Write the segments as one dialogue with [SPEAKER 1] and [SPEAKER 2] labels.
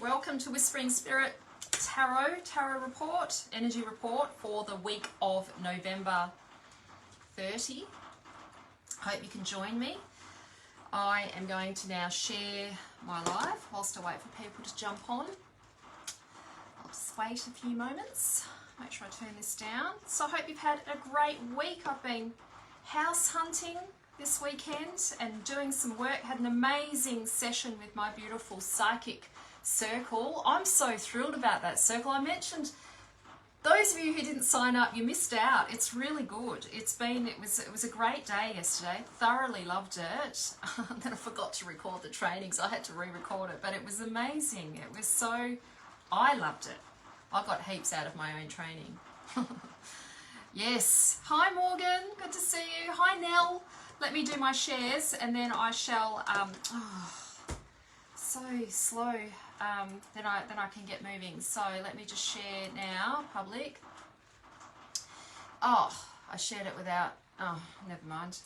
[SPEAKER 1] Welcome to Whispering Spirit Tarot Report, Energy Report for the week of November 30. Hope you can join me. I am going to now share my live whilst I wait for people to jump on. I'll just wait a few moments, make sure I turn this down. So I hope you've had a great week. I've been house hunting this weekend and doing some work. Had an amazing session with my beautiful psychic circle. I'm so thrilled about that circle. I mentioned, those of you who didn't sign up, you missed out. It's really good. It was a great day yesterday. Thoroughly loved it. Then I forgot to record the training, so I had to re-record it, but it was amazing. It was so, I loved it. I got heaps out of my own training. Yes. Hi Morgan, good to see you. Hi Nell. Let me do my shares and then I shall, so slow, then I can get moving. So let me just share now, public. Oh, I shared it without, oh, never mind.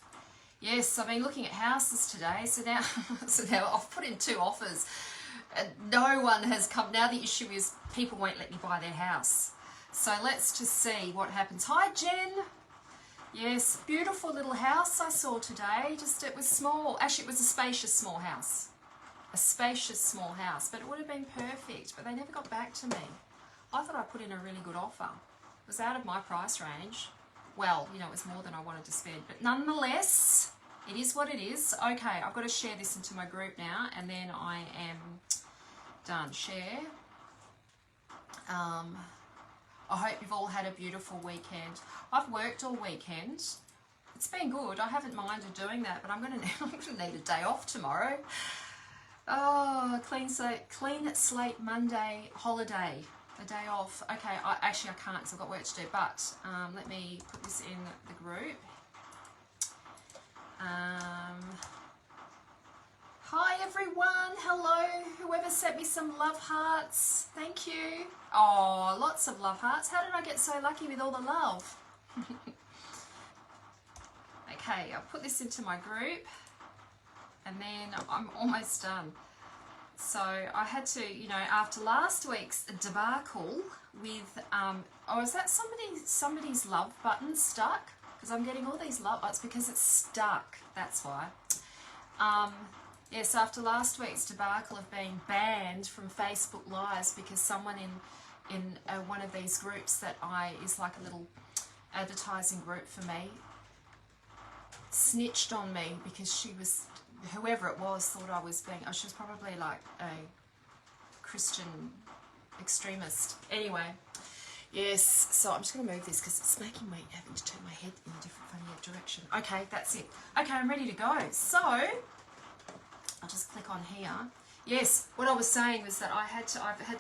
[SPEAKER 1] Yes, I've been looking at houses today, so now, I've put in 2 offers. And no one has come. Now the issue is people won't let me buy their house. So let's just see what happens. Hi Jen. Yes, beautiful little house I saw today. Just, it was small. Actually, it was a spacious small house. A spacious small house, but it would have been perfect, but they never got back to me. I thought I put in a really good offer. It was out of my price range. Well, you know, it was more than I wanted to spend, but nonetheless, it is what it is. Okay, I've got to share this into my group now, and then I am done. Share. I hope you've all had a beautiful weekend. I've worked all weekend. It's been good. I haven't minded doing that, but I'm going to need a day off tomorrow. Oh, clean slate Monday holiday, a day off. Okay, I can't because I've got work to do, but let me put this in the group. Hi everyone, hello, whoever sent me some love hearts, thank you. Oh, lots of love hearts. How did I get so lucky with all the love? Okay, I'll put this into my group and then I'm almost done. So I had to, you know, after last week's debacle with, oh, is that somebody's love button stuck? Because I'm getting all these love, it's because it's stuck, that's why. Yes, after last week's debacle of being banned from Facebook Lives because someone in one of these groups that is like a little advertising group for me, snitched on me because she was, whoever it was, thought I was being, she was probably like a Christian extremist. Anyway, yes, so I'm just going to move this because it's making me having to turn my head in a different funny direction. Okay, that's it. Okay, I'm ready to go. So I'll just click on here. Yes, what I was saying was that I've had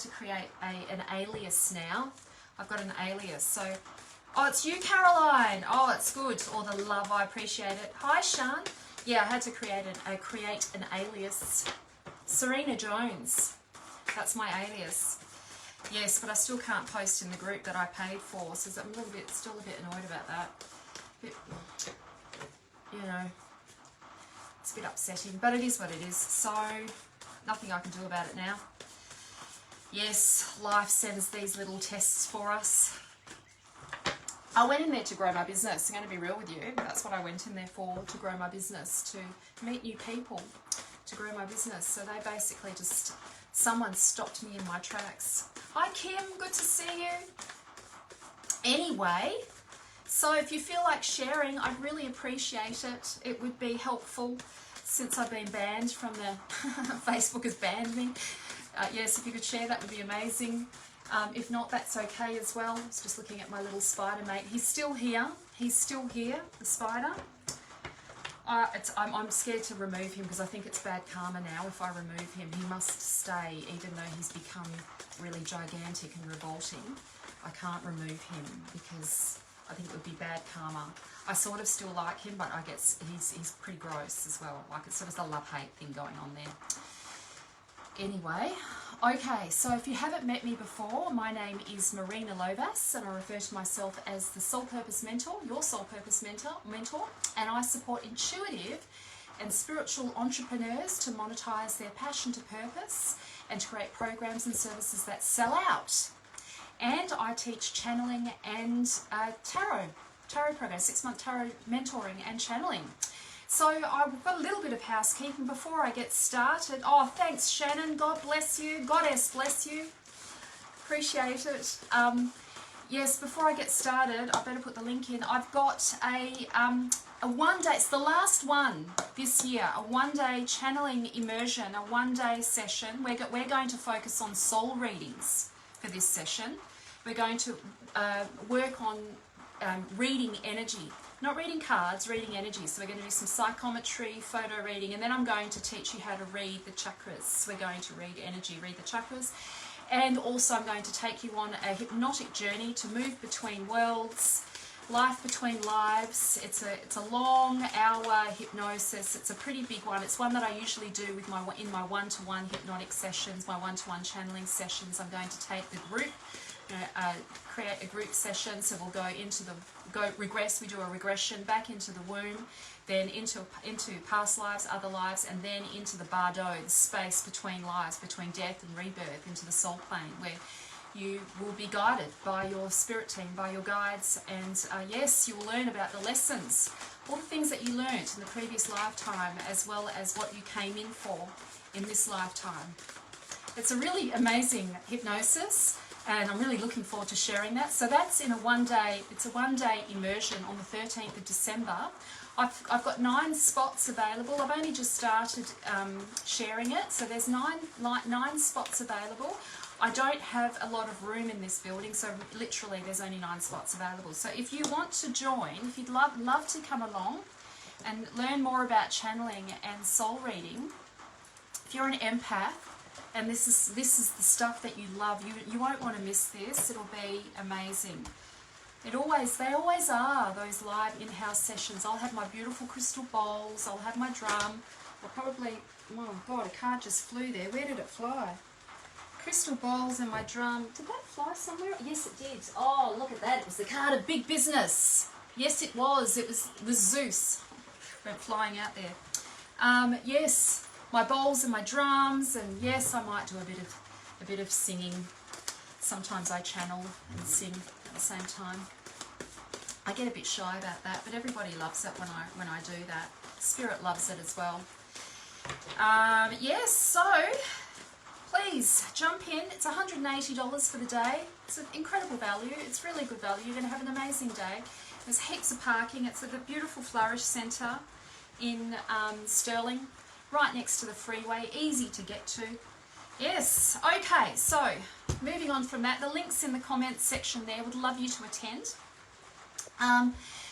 [SPEAKER 1] to create an alias now. I've got an alias. So, oh, it's you, Caroline. Oh, it's good. All the love, I appreciate it. Hi, Sean. Yeah, I had to create an alias. Serena Jones. That's my alias. Yes, but I still can't post in the group that I paid for, so I'm still a bit annoyed about that. You know, it's a bit upsetting, but it is what it is. So, nothing I can do about it now. Yes, life sends these little tests for us. I went in there to grow my business. I'm going to be real with you. That's what I went in there for, to grow my business, to meet new people, to grow my business. So they basically just, someone stopped me in my tracks. Hi Kim, good to see you. Anyway, so if you feel like sharing, I'd really appreciate it. It would be helpful since I've been banned from the, Facebook has banned me. Yes, if you could share, that would be amazing. If not, that's okay as well. I was just looking at my little spider mate. He's still here. He's still here, the spider. I'm scared to remove him because I think it's bad karma now. If I remove him, he must stay, even though he's become really gigantic and revolting. I can't remove him because I think it would be bad karma. I sort of still like him, but I guess he's pretty gross as well. Like, it's sort of a love-hate thing going on there. Anyway, okay, so if you haven't met me before, my name is Marina Lovas, and I refer to myself as the Soul Purpose Mentor, your Soul Purpose Mentor, and I support intuitive and spiritual entrepreneurs to monetize their passion to purpose and to create programs and services that sell out. And I teach channeling and tarot program, 6-month tarot mentoring and channeling. So I've got a little bit of housekeeping before I get started. Oh, thanks Shannon, God bless you, Goddess bless you, appreciate it. Yes, before I get started, I better put the link in. I've got a one-day, it's the last one this year, a one-day channeling immersion, a one-day session. We're going to focus on soul readings for this session. We're going to work on reading energy, not reading cards, reading energy. So we're going to do some psychometry, photo reading, and then I'm going to teach you how to read the chakras. We're going to read energy, read the chakras. And also I'm going to take you on a hypnotic journey to move between worlds, life between lives. It's a long hour hypnosis. It's a pretty big one. It's one that I usually do with in my one-to-one hypnotic sessions, my one-to-one channeling sessions. I'm going to take the group, create a group session. So we'll regress. We do a regression back into the womb, then into past lives, other lives, and then into the bardo, the space between lives, between death and rebirth, into the soul plane, where you will be guided by your spirit team, by your guides, and yes, you will learn about the lessons, all the things that you learnt in the previous lifetime, as well as what you came in for in this lifetime. It's a really amazing hypnosis, and I'm really looking forward to sharing that. So that's in a one-day immersion on the 13th of December. I've got 9 spots available. I've only just started sharing it, so there's nine spots available. I don't have a lot of room in this building, so literally there's only 9 spots available. So if you want to join, if you'd love to come along and learn more about channeling and soul reading, if you're an empath and this is the stuff that you love, you won't want to miss this. It'll be amazing. They always are, those live in-house sessions. I'll have my beautiful crystal bowls, I'll have my drum, I'll probably, oh God, a card just flew there. Where did it fly? Crystal bowls and my drum. Did that fly somewhere? Yes, it did. Oh, look at that. It was the card of big business. Yes, it was. It was Zeus. Went flying out there. Yes, my bowls and my drums, and yes, I might do a bit of singing. Sometimes I channel and sing at the same time. I get a bit shy about that, but everybody loves it when I do that. Spirit loves it as well. Yes, so please jump in. It's $180 for the day. It's an incredible value. It's really good value. You're going to have an amazing day. There's heaps of parking. It's at the beautiful Flourish Centre in Stirling, right next to the freeway, easy to get to. Yes, okay, so moving on from that, the link's in the comments section there. Would love you to attend.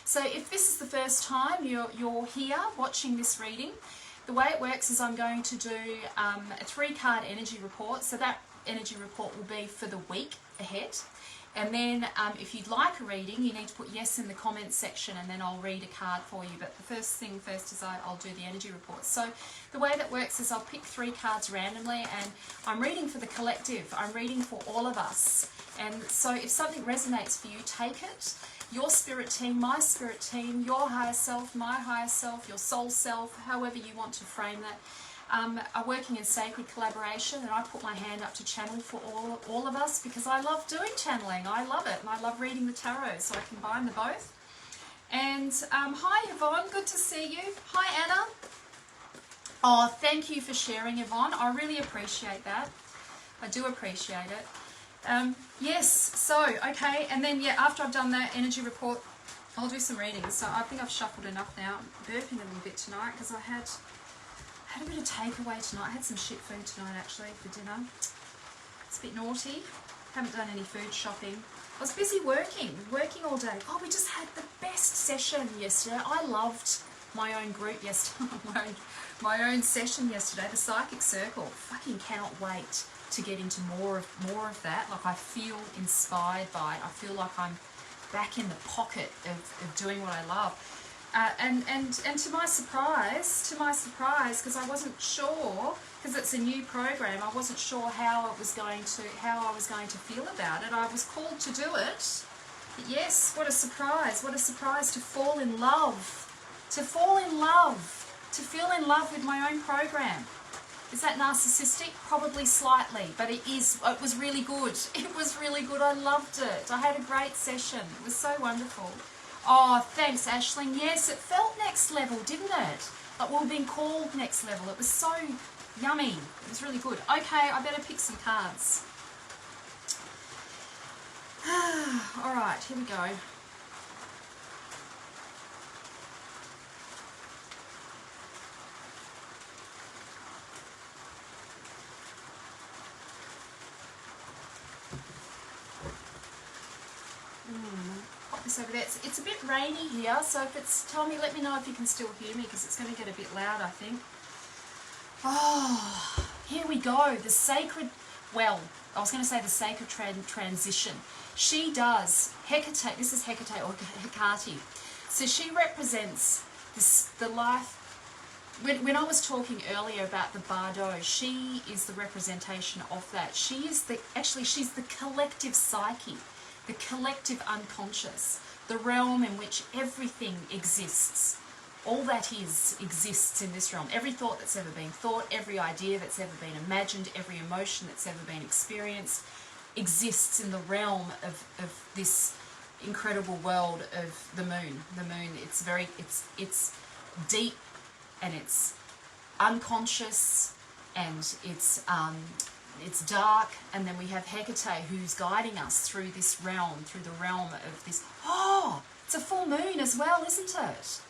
[SPEAKER 1] So if this is the first time you're here watching this reading, the way it works is I'm going to do a 3-card energy report. So that energy report will be for the week ahead. And then if you'd like a reading, you need to put yes in the comments section, and then I'll read a card for you. But the first thing first is I'll do the energy report. So the way that works is I'll pick 3 cards randomly, and I'm reading for the collective. I'm reading for all of us. And so if something resonates for you, take it. Your spirit team, my spirit team, your higher self, my higher self, your soul self, however you want to frame that, are working in sacred collaboration, and I put my hand up to channel for all of us, because I love doing channeling. I love it, and I love reading the tarot, so I combine the both. And hi Yvonne, good to see you. Hi Anna. Oh, thank you for sharing, Yvonne. I really appreciate that. I do appreciate it. Yes, so, okay, and then, yeah, after I've done that energy report, I'll do some readings. So I think I've shuffled enough now. I'm burping a little bit tonight because I had a bit of takeaway tonight. I had some shit food tonight, actually, for dinner. It's a bit naughty. Haven't done any food shopping. I was busy working all day. Oh, we just had the best session yesterday. I loved my own group yesterday, my own session yesterday, the Psychic Circle. Fucking cannot wait to get into more of that. Like, I feel inspired by it. I feel like I'm back in the pocket of doing what I love. And to my surprise, because I wasn't sure, because it's a new program, I wasn't sure how I was going to feel about it. I was called to do it. But yes, what a surprise to fall in love, to fall in love with my own program. Is that narcissistic? Probably slightly, but it was really good. It was really good. I loved it. I had a great session. It was so wonderful. Oh, thanks, Aisling. Yes, it felt next level, didn't it? Like we were being called next level. It was so yummy. It was really good. Okay, I better pick some cards. All right, here we go. Pop this over there. It's a bit rainy here, so if it's, Tommy, let me know if you can still hear me, because it's going to get a bit loud, I think. Oh, here we go. The sacred, well, I was going to say the sacred transition. She does, Hecate, this is Hecate or Hecate. So she represents the life. When I was talking earlier about the bardo, she is the representation of that. She is she's the collective psyche, the collective unconscious, the realm in which everything exists. All that exists in this realm. Every thought that's ever been thought, every idea that's ever been imagined, every emotion that's ever been experienced exists in the realm of this incredible world of the moon. The moon, it's deep and it's unconscious and it's dark, and then we have Hecate who's guiding us through this realm, through the realm of this. Oh, it's a full moon as well, isn't it?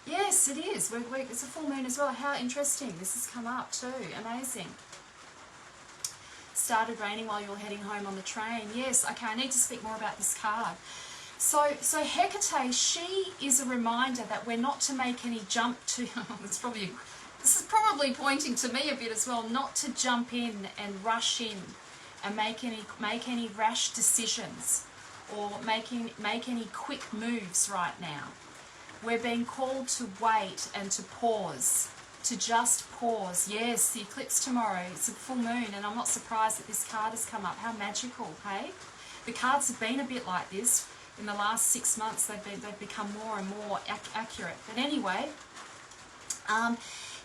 [SPEAKER 1] Yes, it is. It's a full moon as well. How interesting. This has come up too. Amazing. Started raining while you were heading home on the train. Yes, okay, I need to speak more about this card. So Hecate, she is a reminder that we're not to make any jump to... this is probably pointing to me a bit as well, not to jump in and rush in and make any rash decisions or make any quick moves right now. We're being called to wait and to pause, to just pause. Yes, the eclipse tomorrow, it's a full moon, and I'm not surprised that this card has come up. How magical, hey? The cards have been a bit like this. In the last 6 months, they've become more and more accurate. But anyway,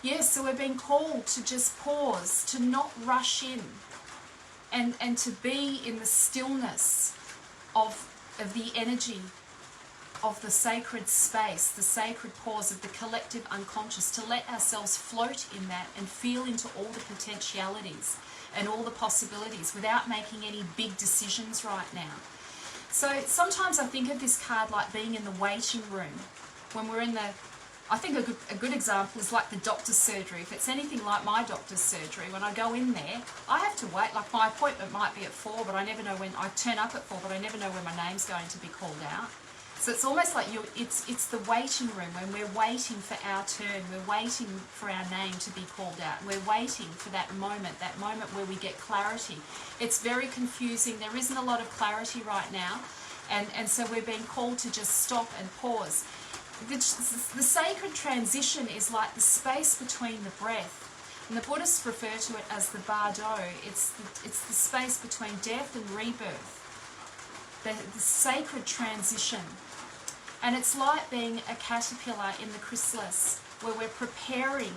[SPEAKER 1] yes, so we're being called to just pause, to not rush in, and to be in the stillness of the energy of the sacred space, the sacred pause of the collective unconscious, to let ourselves float in that and feel into all the potentialities and all the possibilities without making any big decisions right now. So sometimes I think of this card like being in the waiting room when we're in the... I think a good example is like the doctor's surgery. If it's anything like my doctor's surgery, when I go in there, I have to wait. Like my appointment might be at 4, but I never know when... I turn up at 4, but I never know when my name's going to be called out. So it's almost like it's the waiting room when we're waiting for our turn. We're waiting for our name to be called out. We're waiting for that moment where we get clarity. It's very confusing. There isn't a lot of clarity right now. And so we're being called to just stop and pause. The sacred transition is like the space between the breath. And the Buddhists refer to it as the bardo. It's the space between death and rebirth. The sacred transition. And it's like being a caterpillar in the chrysalis, where we're preparing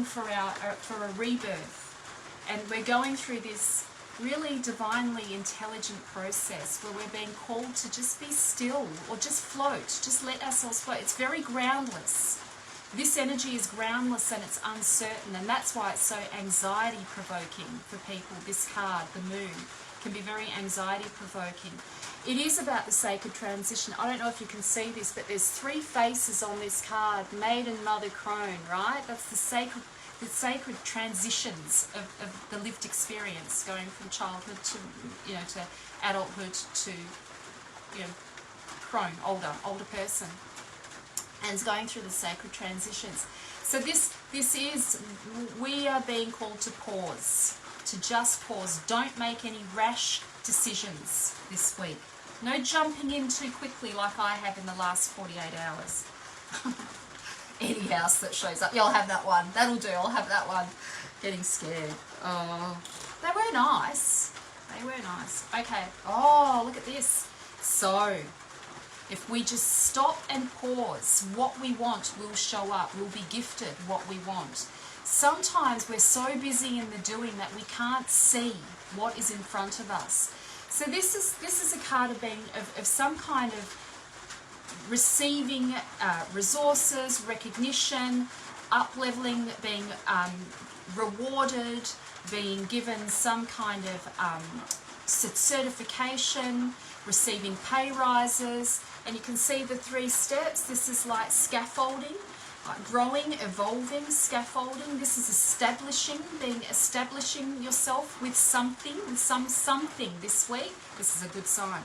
[SPEAKER 1] for a rebirth, and we're going through this really divinely intelligent process where we're being called to just be still or just float, just let ourselves float. It's very groundless. This energy is groundless and it's uncertain, and that's why it's so anxiety provoking for people. This card, the moon, can be very anxiety provoking. It is about the sacred transition. I don't know if you can see this, but there's 3 faces on this card, maiden, mother, crone, right? That's the sacred transitions of the lived experience, going from childhood to, to adulthood to, crone, older person, and it's going through the sacred transitions. So we are being called to pause, to just pause. Don't make any rash decisions this week. No jumping in too quickly like I have in the last 48 hours. Any house that shows up. Yeah, I'll have that one. That'll do. I'll have that one. Getting scared. Oh, they were nice. They were nice. Okay. Oh, look at this. So, if we just stop and pause, what we want will show up. We'll be gifted what we want. sometimes we're so busy in the doing that we can't see what is in front of us. So this is a card of being of some kind of receiving resources, recognition, up-leveling, being rewarded, being given some kind of certification, receiving pay rises. And you can see the 3 steps. This is like scaffolding, growing, evolving, scaffolding. This is establishing yourself with something, something this week. This is a good sign.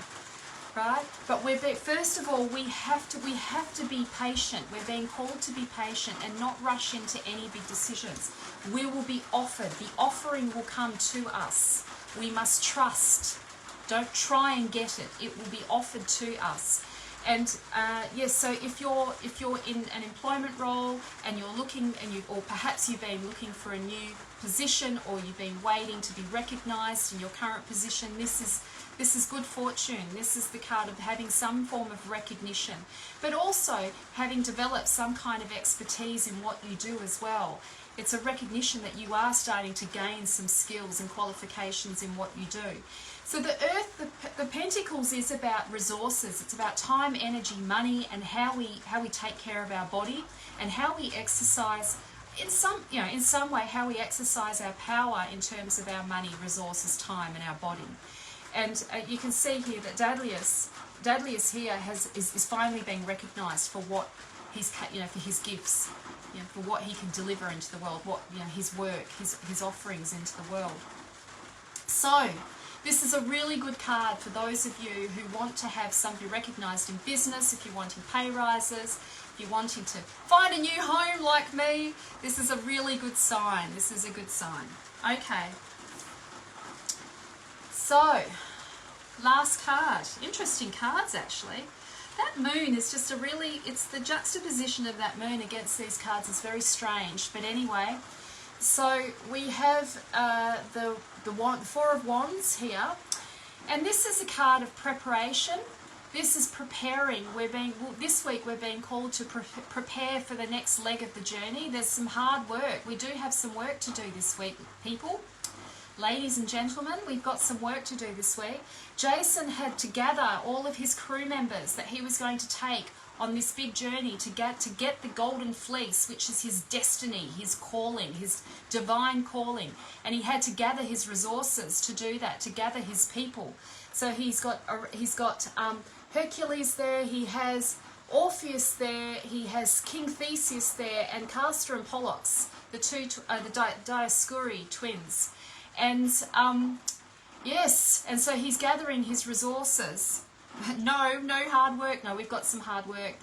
[SPEAKER 1] Right, but first of all, we have to be patient. We're being called to be patient and not rush into any big decisions. We will be offered. The offering will come to us. We must trust. Don't try and get it. It will be offered to us. And yes, so if you're in an employment role and you're looking or perhaps you've been looking for a new position, or you've been waiting to be recognised in your current position, this is good fortune. This is the card of having some form of recognition, but also having developed some kind of expertise in what you do as well. It's a recognition that you are starting to gain some skills and qualifications in what you do. So the Earth, the Pentacles, is about resources. It's about time, energy, money, and how we take care of our body, and how we exercise in some way how we exercise our power in terms of our money, resources, time, and our body. And you can see here that Dadlius here is finally being recognised for what he's, for his gifts, for what he can deliver into the world, what his work, his offerings into the world. So this is a really good card for those of you who want to have somebody recognised in business. If you're wanting pay rises, if you're wanting to find a new home like me, this is a really good sign. This is a good sign. Okay. So, last card. Interesting cards, actually. That moon is just it's the juxtaposition of that moon against these cards is very strange. But anyway, so we have the Four of Wands here. And this is a card of preparation. This is preparing. This week we're being called to prepare for the next leg of the journey. There's some hard work. We do have some work to do this week, people. Ladies and gentlemen, we've got some work to do this week. Jason had to gather all of his crew members that he was going to take on this big journey to get the golden fleece, which is his destiny, his calling, his divine calling. And he had to gather his resources to do that, to gather his people. So he's got Hercules there, he has Orpheus there, he has King Theseus there, and Castor and Pollux, the Dioscuri twins. And yes, and so he's gathering his resources. No hard work. No, we've got some hard work.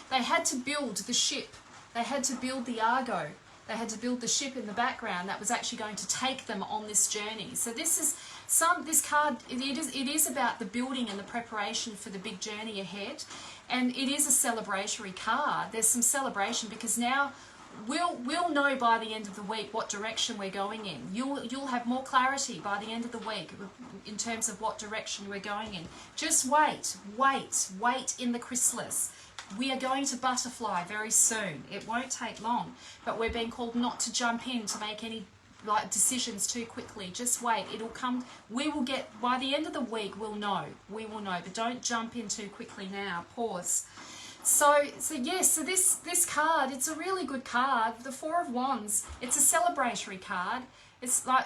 [SPEAKER 1] They had to build the ship. They had to build the Argo. They had to build the ship in the background that was actually going to take them on this journey. So this card, it is about the building and the preparation for the big journey ahead. And it is a celebratory card. There's some celebration because now we'll know by the end of the week what direction we're going in. You'll have more clarity by the end of the week in terms of what direction we're going in. Just wait in the chrysalis. We are going to butterfly very soon. It won't take long, but we're being called not to jump in to make any decisions too quickly. Just wait. It'll come. We will get, by the end of the week, we'll know. We will know, but don't jump in too quickly now. Pause. So yes, so this card, it's a really good card. The Four of Wands, it's a celebratory card. It's like,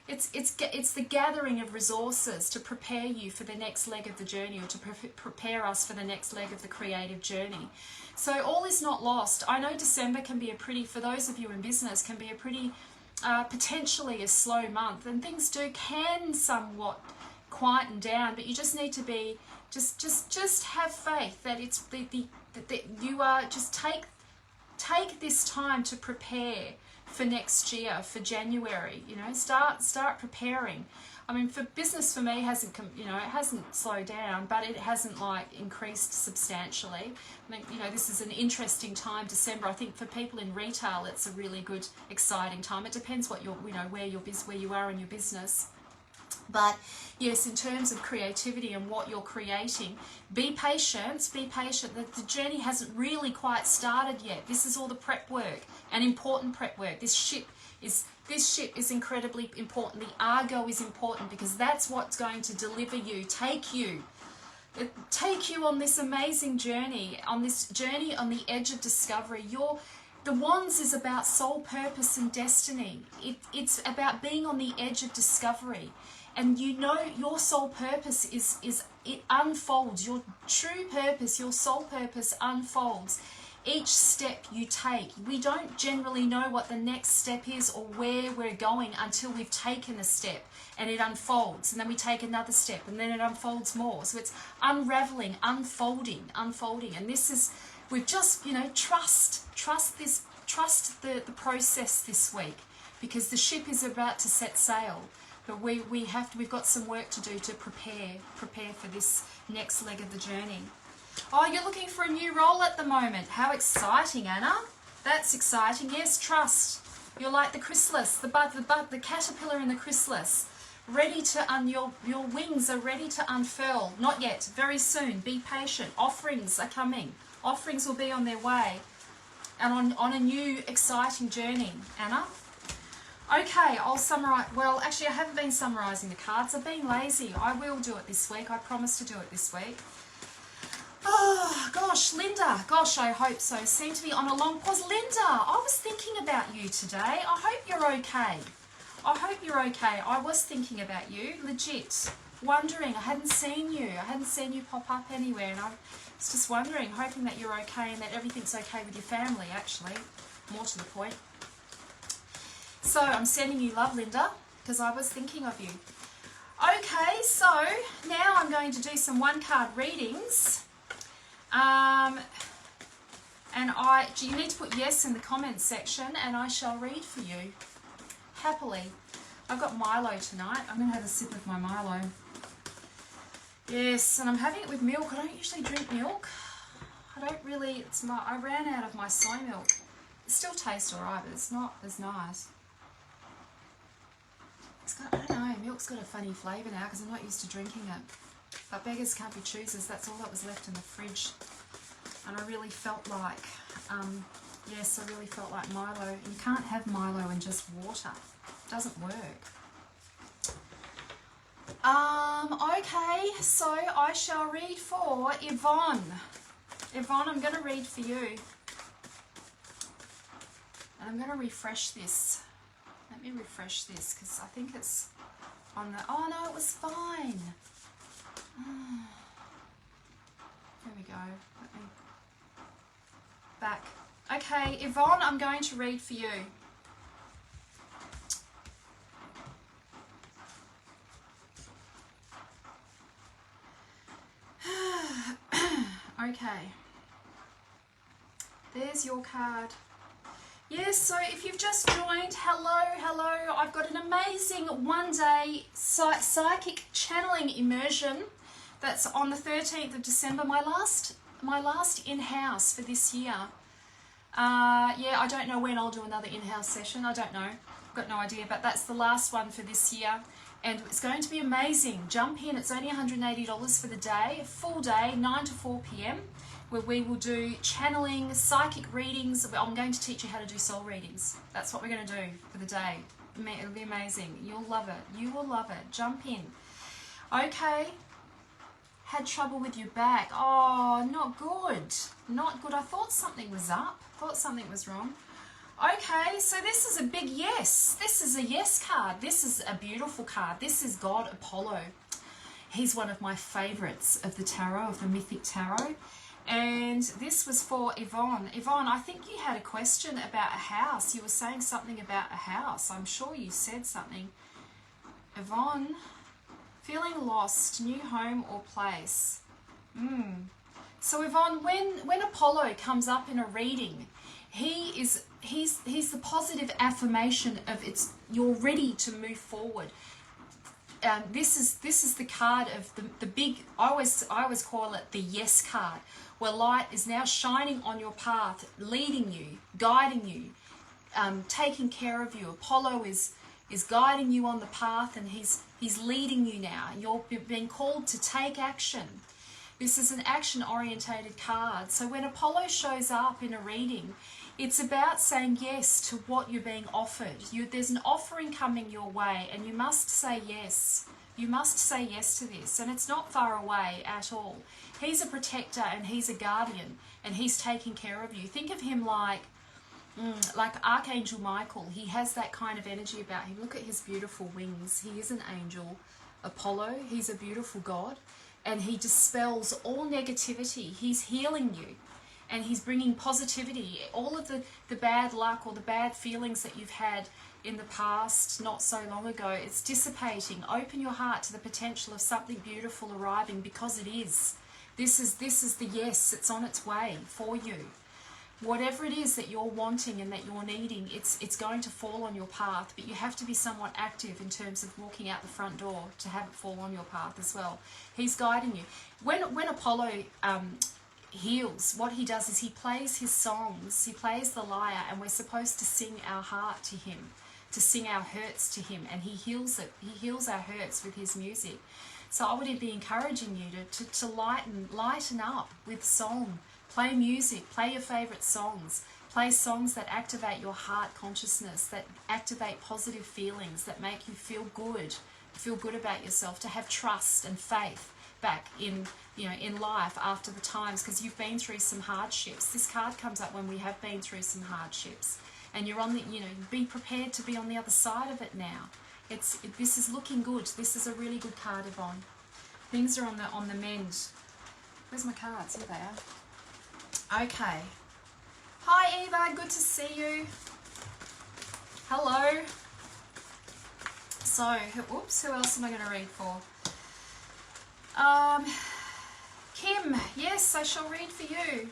[SPEAKER 1] it's the gathering of resources to prepare you for the next leg of the journey, or to prepare us for the next leg of the creative journey. So all is not lost. I know December can be for those of you in business, can be a pretty, potentially a slow month, and things can somewhat quieten down, but you just need to be, just have faith that it's that you are, just take this time to prepare for next year, for January. Start preparing. I mean, for business, for me, it hasn't slowed down, but it hasn't increased substantially. I mean, this is an interesting time, December. I think for people in retail, it's a really good, exciting time. It depends what where you are in your business. But yes, in terms of creativity and what you're creating, be patient, be patient. The journey hasn't really quite started yet. This is all the prep work and important prep work. This ship is incredibly important. The Argo is important because that's what's going to deliver you, take you on this amazing journey, on the edge of discovery. The Wands is about soul purpose and destiny. It's about being on the edge of discovery. And you know your soul purpose it unfolds. Your true purpose, your soul purpose unfolds. Each step you take, we don't generally know what the next step is or where we're going until we've taken a step and it unfolds. And then we take another step and then it unfolds more. So it's unraveling, unfolding. And this is, we've just, trust the process this week, because the ship is about to set sail. But we've got some work to do to prepare for this next leg of the journey. Oh, you're looking for a new role at the moment. How exciting, Anna. That's exciting. Yes, trust. You're like the chrysalis, the caterpillar in the chrysalis. Ready to, your wings are ready to unfurl. Not yet, very soon. Be patient. Offerings are coming. Offerings will be on their way. And on a new, exciting journey, Anna. Okay, I'll summarise. Well, actually, I haven't been summarising the cards. I've been lazy. I will do it this week. I promise to do it this week. Oh, gosh, Linda. Gosh, I hope so. Seem to be on a long pause. Linda, I was thinking about you today. I hope you're okay. I was thinking about you, legit. Wondering, I hadn't seen you pop up anywhere, and I was just wondering, hoping that you're okay and that everything's okay with your family, actually. More to the point. So I'm sending you love, Linda, because I was thinking of you. Okay, so now I'm going to do some one-card readings. And you need to put yes in the comments section, and I shall read for you happily. I've got Milo tonight. I'm going to have a sip of my Milo. Yes, and I'm having it with milk. I don't usually drink milk. I ran out of my soy milk. It still tastes alright, but it's not as nice. I don't know, milk's got a funny flavour now because I'm not used to drinking it. But beggars can't be choosers. That's all that was left in the fridge. And I really felt like, Milo. You can't have Milo in just water. It doesn't work. Okay, so I shall read for Yvonne. Yvonne, I'm going to read for you. And I'm going to refresh this. Let me refresh this because I think it's on the... Oh, no, it was fine. There we go. Let me... Back. Okay, Yvonne, I'm going to read for you. Okay. There's your card. Yes, so if you've just joined, hello. I've got an amazing one-day psychic channeling immersion that's on the 13th of December, my last in-house for this year. I don't know when I'll do another in-house session. I don't know. I've got no idea, but that's the last one for this year. And it's going to be amazing. Jump in. It's only $180 for the day, a full day, 9 to 4 p.m, where we will do channeling, psychic readings. I'm going to teach you how to do soul readings. That's what we're going to do for the day. It'll be amazing. You'll love it. You will love it. Jump in. Okay. Had trouble with your back. Oh, not good. Not good. I thought something was up. Thought something was wrong. Okay, so this is a big yes. This is a yes card. This is a beautiful card. This is God Apollo. He's one of my favourites of the tarot, of the Mythic Tarot. And this was for Yvonne. Yvonne, I think you had a question about a house. You were saying something about a house. I'm sure you said something. Yvonne, feeling lost, new home or place. So Yvonne, when Apollo comes up in a reading, he's the positive affirmation of you're ready to move forward. This is the card of the big, I always call it the yes card, where light is now shining on your path, leading you, guiding you, taking care of you. Apollo is is guiding you on the path, and he's leading you now. You're being called to take action. This is an action-orientated card. So when Apollo shows up in a reading, it's about saying yes to what you're being offered. There's an offering coming your way, and you must say yes. You must say yes to this, and it's not far away at all. He's a protector and he's a guardian, and he's taking care of you. Think of him like Archangel Michael. He has that kind of energy about him. Look at his beautiful wings. He is an angel. Apollo, he's a beautiful god, and he dispels all negativity. He's healing you, and he's bringing positivity. All of the bad luck or the bad feelings that you've had in the past, not so long ago, it's dissipating. Open your heart to the potential of something beautiful arriving, because it is. This is the yes. It's on its way for you. Whatever it is that you're wanting and that you're needing, it's going to fall on your path, but you have to be somewhat active in terms of walking out the front door to have it fall on your path as well. He's guiding you. When Apollo heals, what he does is he plays his songs, he plays the lyre, and we're supposed to sing our heart to him, to sing our hurts to him, and he heals it. He heals our hurts with his music. So I would be encouraging you to lighten up with song. Play music, play your favourite songs, play songs that activate your heart consciousness, that activate positive feelings, that make you feel good about yourself, to have trust and faith back in life after the times, because you've been through some hardships. This card comes up when we have been through some hardships, and you're on the, be prepared to be on the other side of it now. This is looking good. This is a really good card, Yvonne. Things are on the mend. Where's my cards? Here they are. Okay. Hi Eva, good to see you. Hello. So, who else am I going to read for? Kim, yes, I shall read for you.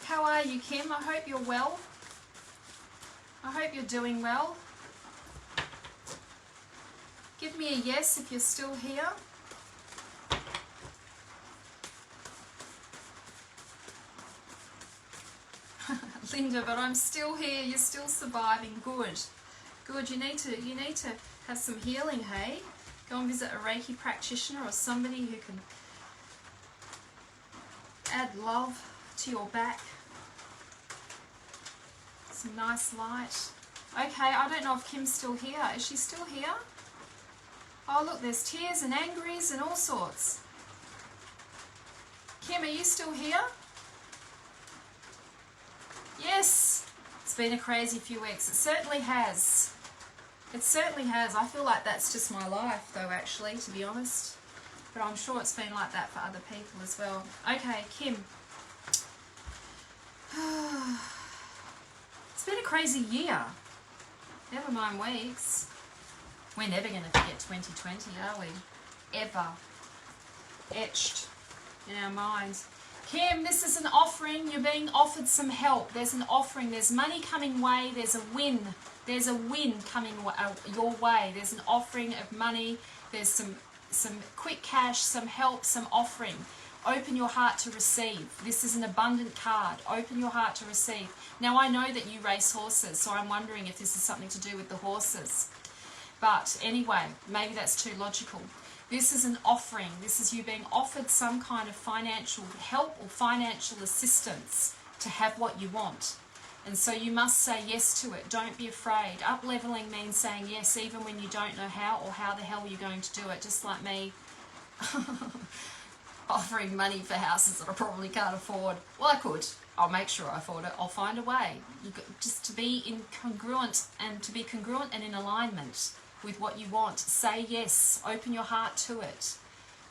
[SPEAKER 1] How are you, Kim? I hope you're well. I hope you're doing well. Give me a yes if you're still here. Linda, but I'm still here. You're still surviving. Good. Good. You need to have some healing, hey? Go and visit a Reiki practitioner or somebody who can add love to your back. Some nice light. Okay, I don't know if Kim's still here. Is she still here? Oh, look, there's tears and angries and all sorts. Kim, are you still here? Yes. It's been a crazy few weeks. It certainly has. It certainly has. I feel like that's just my life, though, actually, to be honest. But I'm sure it's been like that for other people as well. Okay, Kim. It's been a crazy year. Never mind weeks. We're never going to forget 2020, are we? Ever. Etched in our minds. Kim, this is an offering. You're being offered some help. There's an offering. There's money coming way. There's a win. There's a win coming your way. There's an offering of money. There's some quick cash, some help, some offering. Open your heart to receive. This is an abundant card. Open your heart to receive. Now, I know that you race horses, so I'm wondering if this is something to do with the horses. But anyway, maybe that's too logical. This is an offering. This is you being offered some kind of financial help or financial assistance to have what you want. And so you must say yes to it. Don't be afraid. Up-leveling means saying yes even when you don't know how or how the hell you're going to do it. Just like me offering money for houses that I probably can't afford. Well, I could. I'll make sure I afford it. I'll find a way. Just to be congruent and in alignment with what you want. Say yes. Open your heart to it.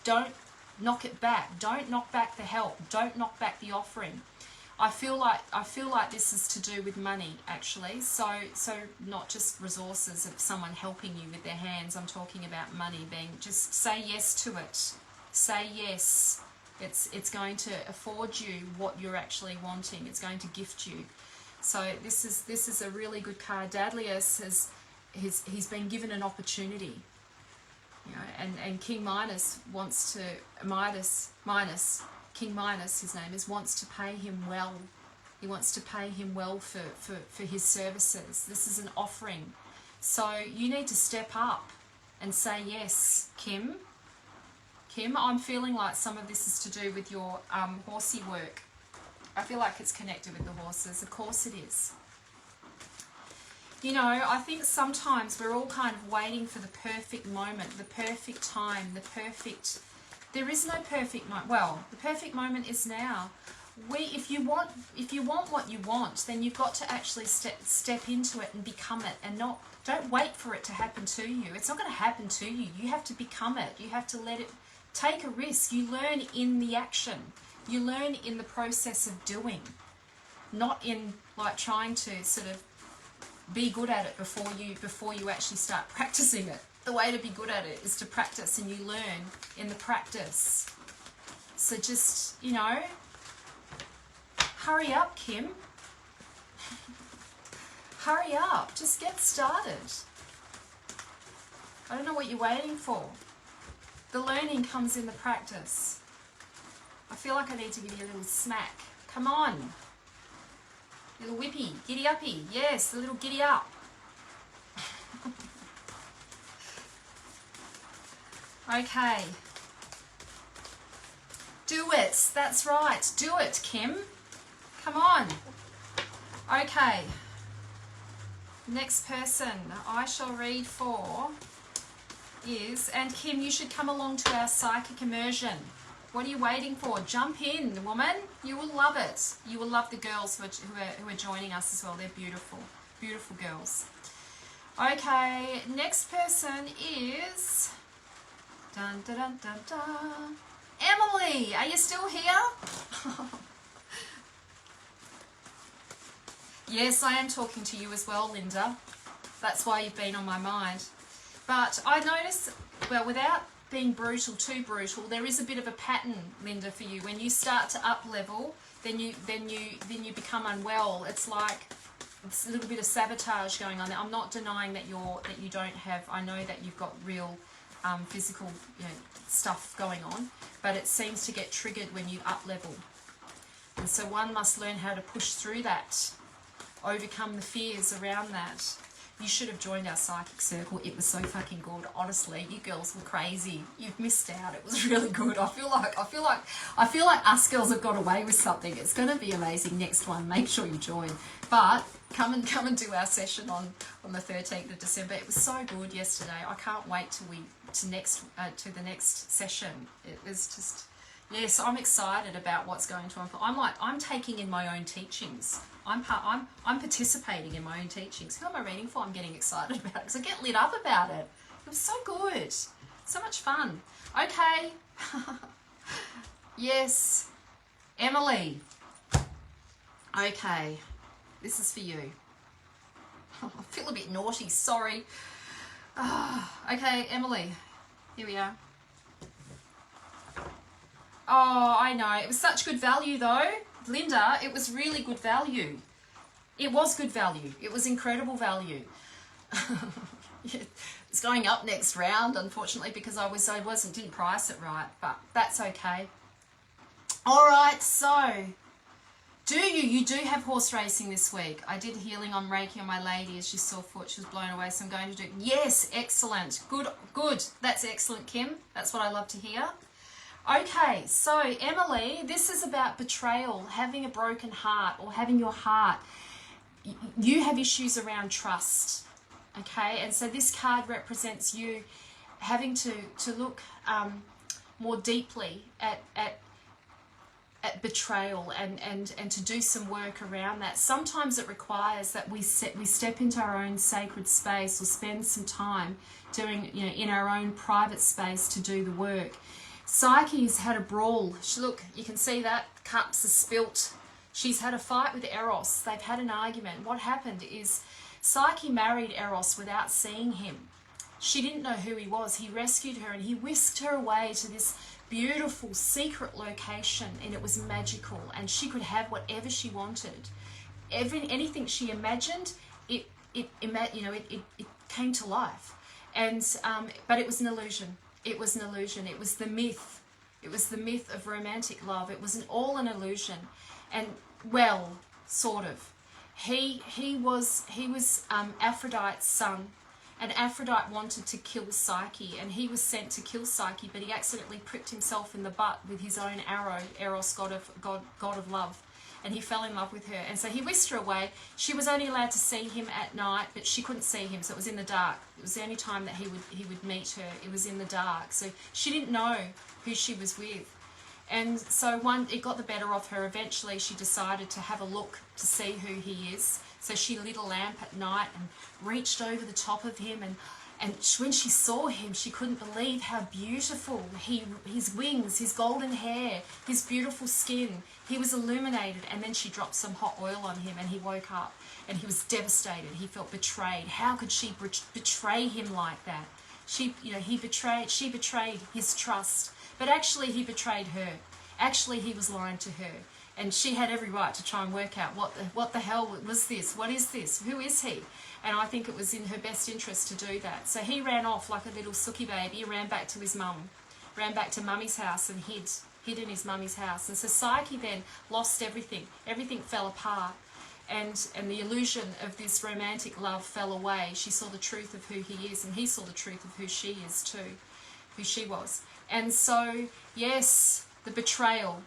[SPEAKER 1] Don't knock it back. Don't knock back the help. Don't knock back the offering. I feel like this is to do with money, actually. So not just resources of someone helping you with their hands. I'm talking about money being, just say yes to it. Say yes. It's going to afford you what you're actually wanting. It's going to gift you. So this is a really good card. Dadlius he's been given an opportunity. You know, and King Midas wants to King Midas, his name is, wants to pay him well. He wants to pay him well for his services. This is an offering. So you need to step up and say yes, Kim. Kim, I'm feeling like some of this is to do with your horsey work. I feel like it's connected with the horses. Of course it is. You know, I think sometimes we're all kind of waiting for the perfect moment, the perfect time, the perfect... There is no perfect moment. Well, the perfect moment is now. If you want what you want, then you've got to actually step into it and become it, and don't wait for it to happen to you. It's not going to happen to you. You have to become it. You have to let it take a risk. You learn in the action. You learn in the process of doing, not in like trying to sort of be good at it before you actually start practicing it. The way to be good at it is to practice, and you learn in the practice. So just, you know, hurry up, Kim. Hurry up. Just get started. I don't know what you're waiting for. The learning comes in the practice. I feel like I need to give you a little smack. Come on. Little whippy. Giddy uppy. Yes, the little giddy up. Okay. Do it. That's right. Do it, Kim. Come on. Okay. Next person I shall read for is, and Kim, you should come along to our psychic immersion. What are you waiting for? Jump in, woman. You will love it. You will love the girls who are joining us as well. They're beautiful. Beautiful girls. Okay, next person is... Dun, dun, dun, dun, dun. Emily, are you still here? Yes, I am talking to you as well, Linda. That's why you've been on my mind. But I notice, well, without being brutal, too brutal, there is a bit of a pattern, Linda, for you. When you start to up level, then you become unwell. It's like it's a little bit of sabotage going on there. I'm not denying that you don't have. I know that you've got real physical, you know, stuff going on, but it seems to get triggered when you up level, and so one must learn how to push through that, overcome the fears around that. You should have joined our psychic circle. It was so fucking good. Honestly, you girls were crazy. You've missed out. It was really good. I feel like us girls have got away with something. It's going to be amazing. Next one, make sure you join. But come and do our session on the 13th of December. It was so good yesterday. I can't wait to the next session. It was just, yes, I'm excited about what's going to unfold. I'm taking in my own teachings. I'm participating in my own teachings. Who am I reading for? I'm getting excited about it because I get lit up about it. It was so good. So much fun. Okay. Yes. Emily. Okay. This is for you. I feel a bit naughty. Sorry. Okay, Emily. Here we are. Oh, I know. It was such good value though. Linda, it was really good value. It was good value. It was incredible value. It's going up next round, unfortunately, because I didn't price it right, but that's okay. All right, so you do have horse racing this week. I did healing on Reiki on my lady as she saw foot. She was blown away, so I'm going to do it. Yes, excellent. Good. That's excellent, Kim. That's what I love to hear. Okay, so Emily, this is about betrayal, having a broken heart or having your heart. You have issues around trust, okay? And so this card represents you having to look more deeply at betrayal and to do some work around that. Sometimes it requires that we step into our own sacred space or spend some time doing, you know, in our own private space to do the work. Psyche's had a brawl. Look, you can see that. Cups are spilt. She's had a fight with Eros. They've had an argument. What happened is Psyche married Eros without seeing him. She didn't know who he was. He rescued her and he whisked her away to this beautiful secret location, and it was magical, and she could have whatever she wanted. Anything she imagined, it came to life. And but it was an illusion. It was an illusion. It was the myth. It was the myth of romantic love. It was all an illusion. And, well, sort of. He was Aphrodite's son, and Aphrodite wanted to kill Psyche, and he was sent to kill Psyche, but he accidentally pricked himself in the butt with his own arrow, Eros, god of love, and he fell in love with her, and so he whisked her away. She was only allowed to see him at night, but she couldn't see him, so it was in the dark. It was the only time that he would meet her. It was in the dark, so she didn't know who she was with. And so it got the better of her. Eventually she decided to have a look to see who he is. So she lit a lamp at night and reached over the top of him, and when she saw him, she couldn't believe how beautiful his wings, his golden hair, his beautiful skin. He was illuminated, and then she dropped some hot oil on him, and he woke up, and he was devastated. He felt betrayed. How could she betray him like that? She betrayed his trust, but actually he betrayed her. Actually, he was lying to her. And she had every right to try and work out what the hell was this? What is this? Who is he? And I think it was in her best interest to do that. So he ran off like a little sookie baby, ran back to his mum, ran back to mummy's house and hid in his mummy's house. And so Psyche then lost everything. Everything fell apart. And the illusion of this romantic love fell away. She saw the truth of who he is, and he saw the truth of who she is too, who she was. And so, yes, the betrayal.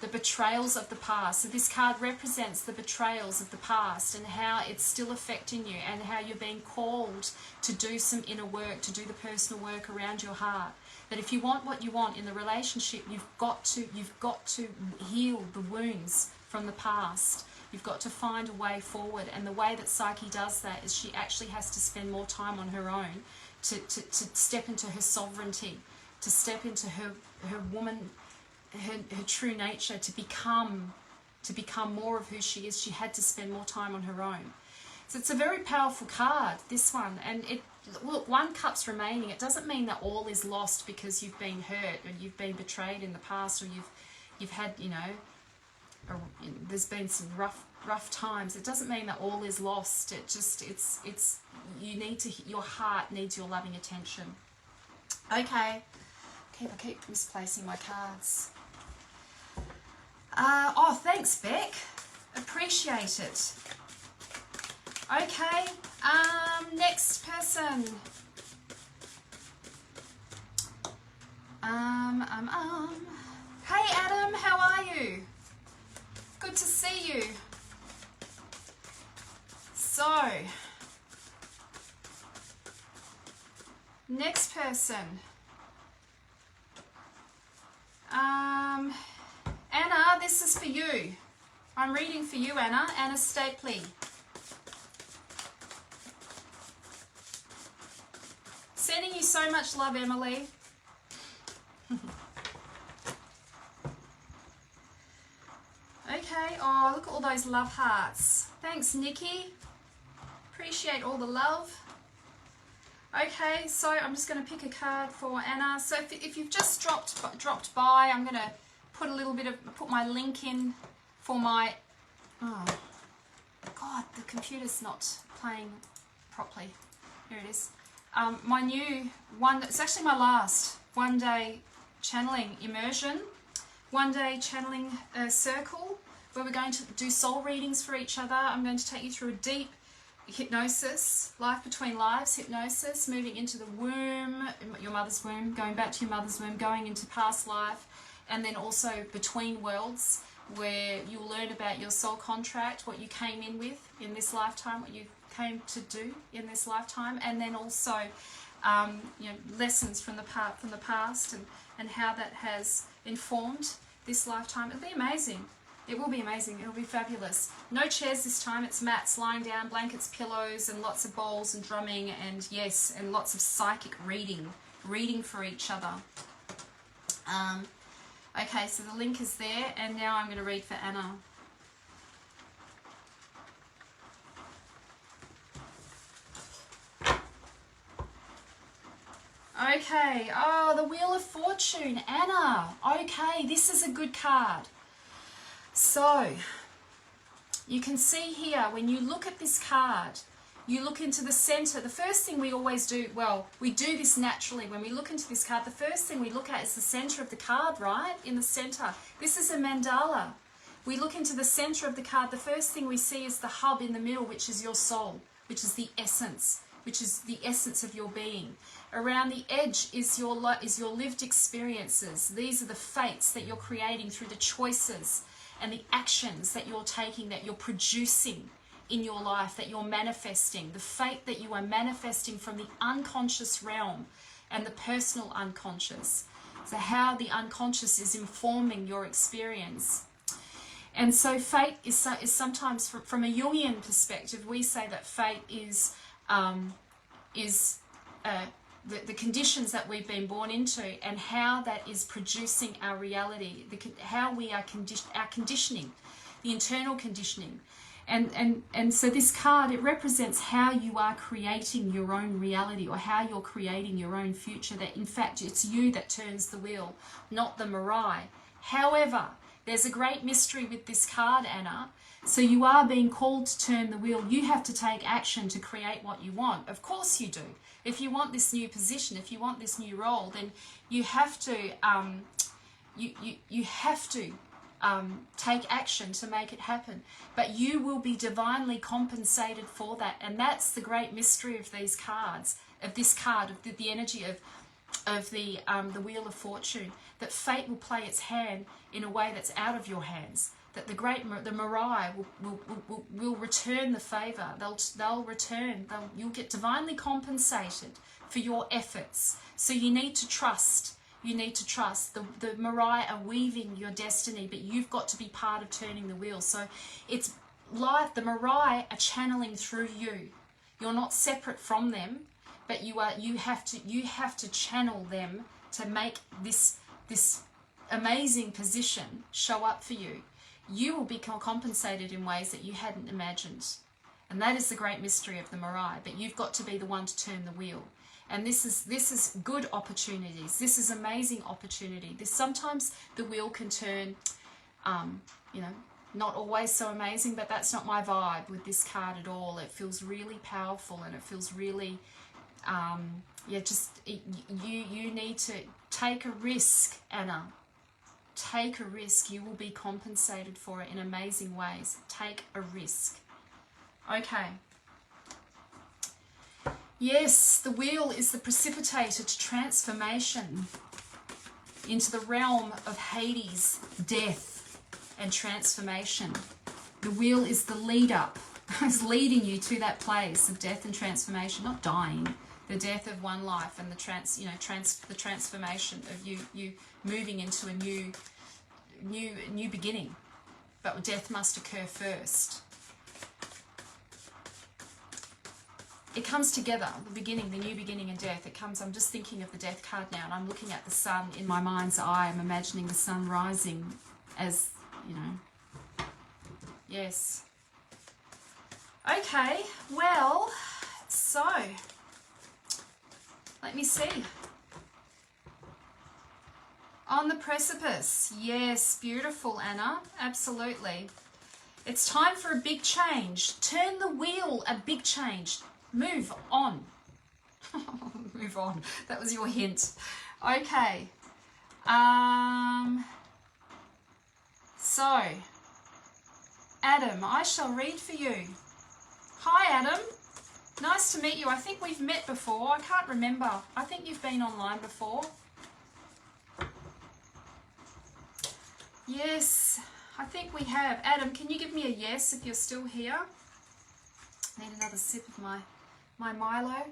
[SPEAKER 1] The betrayals of the past. So this card represents the betrayals of the past and how it's still affecting you, and how you're being called to do some inner work, to do the personal work around your heart. That if you want what you want in the relationship, you've got to heal the wounds from the past. You've got to find a way forward, and the way that Psyche does that is she actually has to spend more time on her own to step into her sovereignty, to step into her woman, her true nature, to become more of who she is. She had to spend more time on her own. So it's a very powerful card, this one. And look, 1 cup's remaining. It doesn't mean that all is lost because you've been hurt or you've been betrayed in the past, or you've had, there's been some rough times. It doesn't mean that all is lost. It just your heart needs your loving attention. Okay. I keep misplacing my cards. Oh, thanks, Beck. Appreciate it. Okay, next person. Hey, Adam, how are you? Good to see you. So, next person. Anna, this is for you. I'm reading for you, Anna. Anna Stapley. Sending you so much love, Emily. Okay. Oh, look at all those love hearts. Thanks, Nikki. Appreciate all the love. Okay, so I'm just going to pick a card for Anna. So if you've just dropped by, I'm going to put my link in for my. Oh God, the computer's not playing properly. Here it is. My new one. It's actually my last 1-day channeling immersion, 1-day channeling circle, where we're going to do soul readings for each other. I'm going to take you through a deep hypnosis, life between lives hypnosis, moving into the womb, your mother's womb, going back to your mother's womb, going into past life, and then also between worlds, where you'll learn about your soul contract, what you came in with in this lifetime, what you came to do in this lifetime, and then also lessons from the past and how that has informed this lifetime. It'll be amazing. It will be amazing. It'll be fabulous. No chairs this time. It's mats lying down, blankets, pillows, and lots of bowls and drumming, and yes, and lots of psychic reading for each other. Okay, so the link is there, and now I'm going to read for Anna. Okay, oh, the Wheel of Fortune, Anna. Okay, this is a good card. So, you can see here, when you look at this card, you look into the center. The first thing we always do, well, we do this naturally. When we look into this card, the first thing we look at is the center of the card, right? In the center. This is a mandala. We look into the center of the card. The first thing we see is the hub in the middle, which is your soul, which is the essence, of your being. Around the edge is your lived experiences. These are the fates that you're creating through the choices and the actions that you're taking, that you're producing in your life, that you're manifesting. The fate that you are manifesting from the unconscious realm and the personal unconscious. So how the unconscious is informing your experience. And so fate is sometimes, from a Jungian perspective, we say that fate is the conditions that we've been born into, and how that is producing our reality, how we are our conditioning, the internal conditioning. And so this card, it represents how you are creating your own reality, or how you're creating your own future, that in fact it's you that turns the wheel, not the Mirai. However, there's a great mystery with this card, Anna. So you are being called to turn the wheel. You have to take action to create what you want. Of course you do. If you want this new position, if you want this new role, then you have to take action to make it happen. But you will be divinely compensated for that. And that's the great mystery of these cards, of this card, of the energy of the Wheel of Fortune, that fate will play its hand in a way that's out of your hands. That the Mirai will return the favor. They'll return. You'll get divinely compensated for your efforts. So you need to trust. You need to trust. The Mirai are weaving your destiny, but you've got to be part of turning the wheel. So it's like the Mirai are channeling through you. You're not separate from them, but you have to channel them to make this amazing position show up for you. You will be compensated in ways that you hadn't imagined. And that is the great mystery of the Mirai. But you've got to be the one to turn the wheel. And this is good opportunities. This is amazing opportunity. Sometimes the wheel can turn, not always so amazing, but that's not my vibe with this card at all. It feels really powerful, and it feels really, you need to take a risk, Anna. Take a risk. You will be compensated for it in amazing ways. Take a risk. Okay. Yes, the wheel is the precipitator to transformation into the realm of Hades, death and transformation. The wheel is the lead up. It's leading you to that place of death and transformation, not dying. The death of one life and the transformation of you moving into a new beginning. But death must occur first. It comes together, the new beginning and death. It comes, I'm just thinking of the death card now, and I'm looking at the sun in my mind's eye. I'm imagining the sun rising as, yes. Okay, well, so, let me see. On the precipice. Yes, beautiful, Anna. Absolutely. It's time for a big change. Turn the wheel, a big change. Move on. Move on. That was your hint. Okay. So, Adam, I shall read for you. Hi, Adam. Nice to meet you. I think we've met before. I can't remember. I think you've been online before. Yes, I think we have. Adam, can you give me a yes if you're still here? Need another sip of my Milo.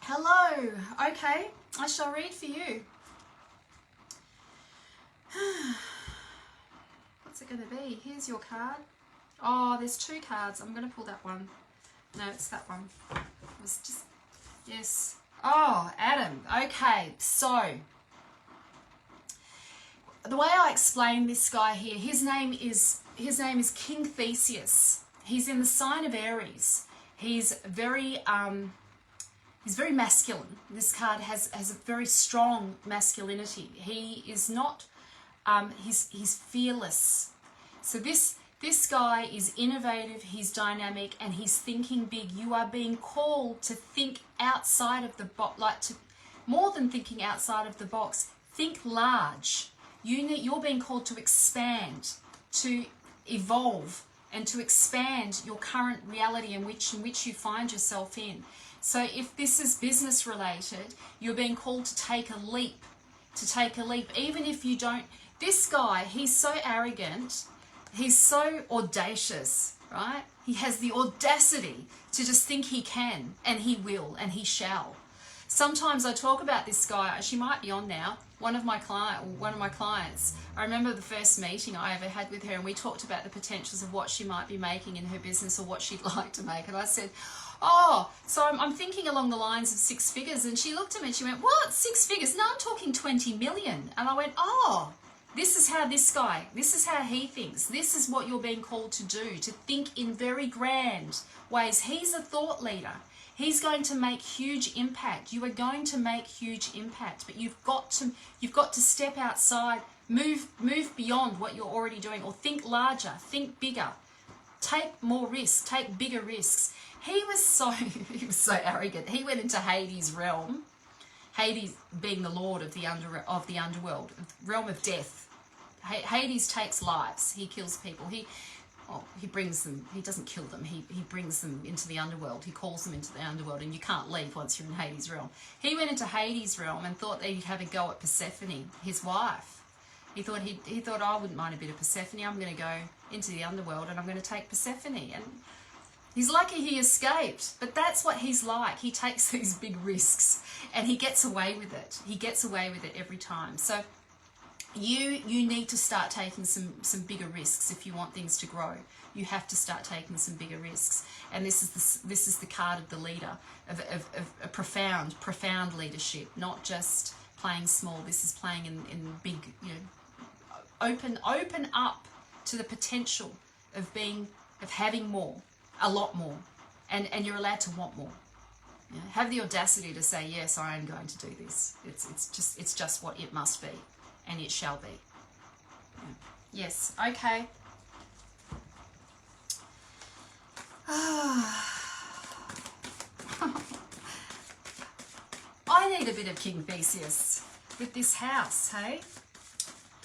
[SPEAKER 1] Hello. Okay, I shall read for you. What's it going to be? Here's your card. Oh, there's two cards. I'm going to pull that one. No, it's that one. It was just, yes. Oh, Adam. Okay, so the way I explain this guy here, his name is King Theseus. He's in the sign of Aries. He's very masculine. This card has a very strong masculinity. He is not, he's fearless. So this guy is innovative, he's dynamic, and he's thinking big. You are being called to think outside of the box, more than thinking outside of the box, Think large. You're being called to expand, to evolve, and to expand your current reality in which you find yourself in. So if this is business related, you're being called to take a leap, even if you don't. This guy, he's so arrogant, he's so audacious, right? He has the audacity to just think he can, and he will, and he shall. Sometimes I talk about this guy. She might be on now. One of my clients. I remember the first meeting I ever had with her, and we talked about the potentials of what she might be making in her business or what she'd like to make. And I said, "Oh, so I'm thinking along the lines of 6 figures." And she looked at me and she went, "What? 6 figures? No, I'm talking 20 million." And I went, "Oh, this is how he thinks. This is what you're being called to do, to think in very grand ways." He's a thought leader. He's going to make huge impact. You are going to make huge impact, but you've got to step outside, move beyond what you're already doing, or think larger, think bigger, take more risks, take bigger risks. He was so arrogant. He went into Hades' realm. Hades being the lord of the underworld, realm of death. Hades takes lives. He kills people. He brings them. He doesn't kill them. He brings them into the underworld. He calls them into the underworld, and you can't leave once you're in Hades' realm. He went into Hades' realm and thought that he'd have a go at Persephone, his wife. He thought I wouldn't mind a bit of Persephone. I'm going to go into the underworld and I'm going to take Persephone. And he's lucky he escaped, but that's what he's like. He takes these big risks and he gets away with it. He gets away with it every time. So you need to start taking some bigger risks if you want things to grow. You have to start taking some bigger risks. And this is the card of the leader, of a profound leadership, not just playing small. This is playing in big, open up to the potential of having more, a lot more, and you're allowed to want more. Have the audacity to say, yes, I am going to do this. It's just what it must be, and it shall be. Yes, okay. I need a bit of King Theseus with this house, hey?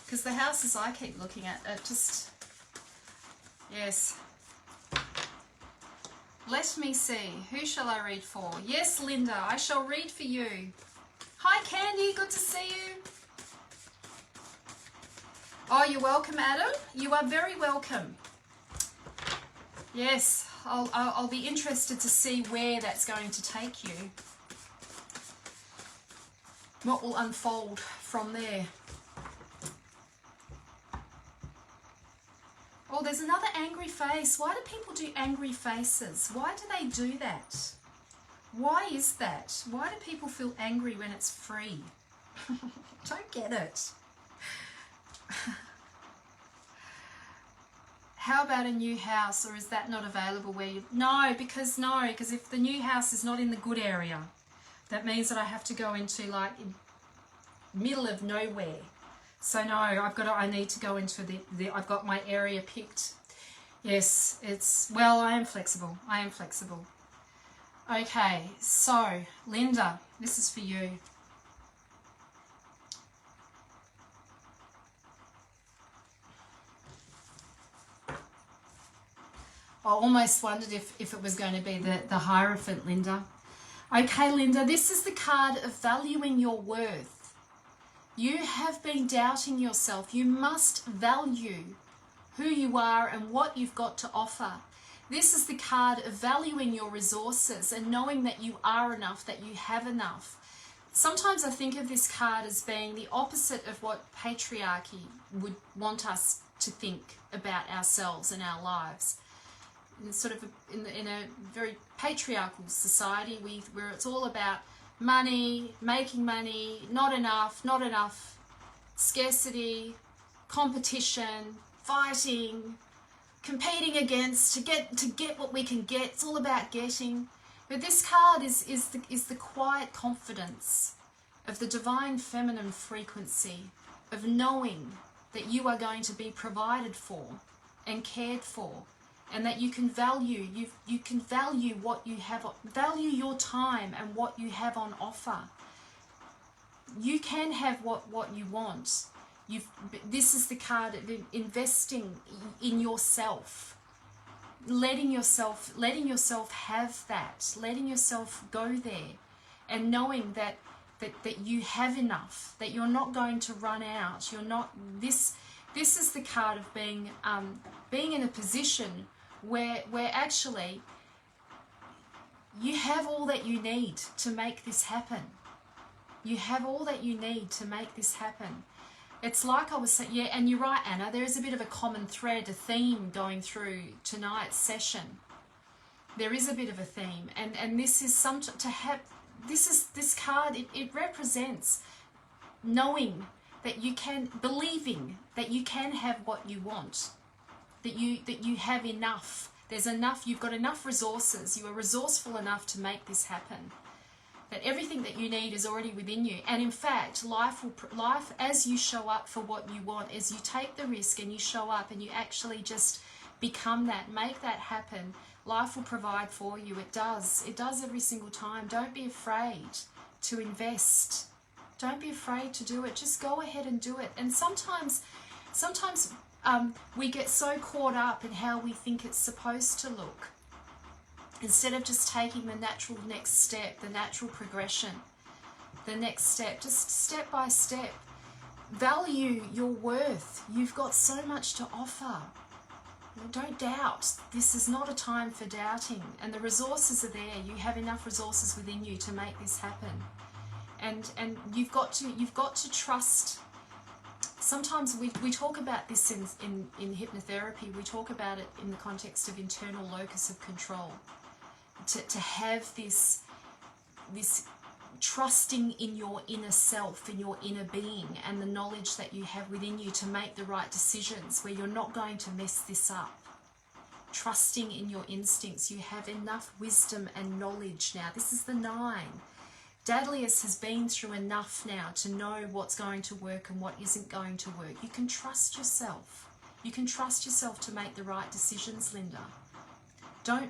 [SPEAKER 1] Because the houses I keep looking at are just... Yes. Let me see. Who shall I read for? Yes, Linda, I shall read for you. Hi, Candy. Good to see you. Oh, you're welcome, Adam. You are very welcome. Yes, I'll be interested to see where that's going to take you. What will unfold from there? Oh, there's another angry face. Why do people do angry faces? Why do they do that? Why is that? Why do people feel angry when it's free? Don't get it. How about a new house, or is that not available where you... No, because if the new house is not in the good area, that means that I have to go into like middle of nowhere. So no, I need to go into I've got my area picked. Yes, well, I am flexible. Okay, so Linda, this is for you. I almost wondered if it was going to be the Hierophant, Linda. Okay, Linda, this is the card of valuing your worth. You have been doubting yourself. You must value who you are and what you've got to offer. This is the card of valuing your resources and knowing that you are enough, that you have enough. Sometimes I think of this card as being the opposite of what patriarchy would want us to think about ourselves and our lives. Sort of in a very patriarchal society where it's all about money, making money, not enough, scarcity, competition, fighting, competing against to get what we can get. It's all about getting. But this card is the quiet confidence of the divine feminine frequency of knowing that you are going to be provided for and cared for. And that you can value what you have, value your time and what you have on offer. you can have what you want. This is the card of investing in yourself, letting yourself have that, letting yourself go there, and knowing that you have enough, that you're not going to run out. You're not. This is the card of being in a position where actually you have all that you need to make this happen. You have all that you need to make this happen. It's like I was saying, yeah, and you're right, Anna, there is a bit of a common thread, a theme going through tonight's session. There is a bit of a theme, and this is this card, it represents knowing that you can, believing that you can have what you want, that you have enough. There's enough, you've got enough resources, you are resourceful enough to make this happen. That everything that you need is already within you. And in fact, life, as you show up for what you want, as you take the risk and you show up and you actually just become that, make that happen, life will provide for you. It does every single time. Don't be afraid to invest. Don't be afraid to do it. Just go ahead and do it. And sometimes we get so caught up in how we think it's supposed to look, instead of just taking the natural next step, the natural progression, the next step, just step by step. Value your worth. You've got so much to offer. Don't doubt. This is not a time for doubting. And the resources are there. You have enough resources within you to make this happen. And you've got to trust. Sometimes we talk about this in hypnotherapy. We talk about it in the context of internal locus of control. To have this trusting in your inner self, in your inner being, and the knowledge that you have within you to make the right decisions, where you're not going to mess this up. Trusting in your instincts. You have enough wisdom and knowledge now. This is the 9. Dadlius has been through enough now to know what's going to work and what isn't going to work. You can trust yourself. You can trust yourself to make the right decisions, Linda. Don't,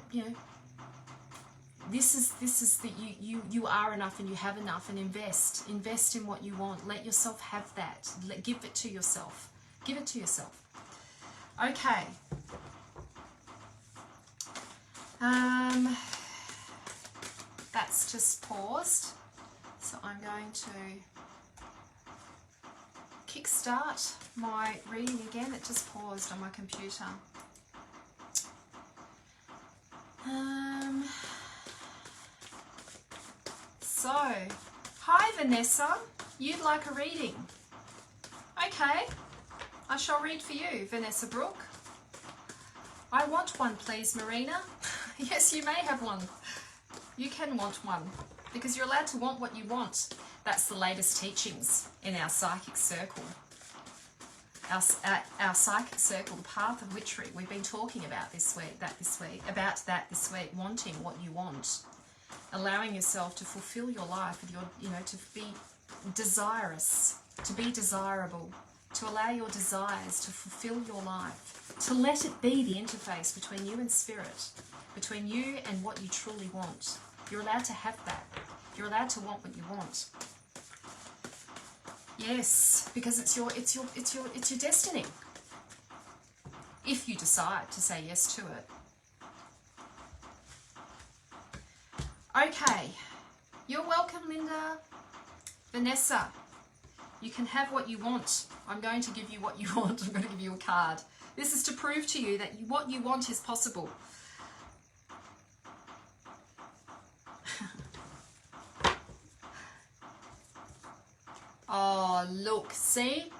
[SPEAKER 1] this is that you are enough and you have enough, and invest in what you want. Let yourself have that. Give it to yourself. Give it to yourself. Okay. That's just paused. So I'm going to kickstart my reading again. It just paused on my computer. So, hi Vanessa, you'd like a reading? Okay, I shall read for you, Vanessa Brooke. I want one, please, Marina. Yes, you may have one. You can want one, because you're allowed to want what you want. That's the latest teachings in our psychic circle. Our psychic circle, the path of witchery. We've been talking about this week, wanting what you want. Allowing yourself to fulfill your life, to be desirous, to be desirable, to allow your desires to fulfill your life, to let it be the interface between you and spirit, between you and what you truly want. You're allowed to have that. You're allowed to want what you want. Yes, because it's your destiny. If you decide to say yes to it. Okay, you're welcome, Linda. Vanessa, you can have what you want. I'm going to give you what you want. I'm going to give you a card. This is to prove to you that what you want is possible. Oh, look, see?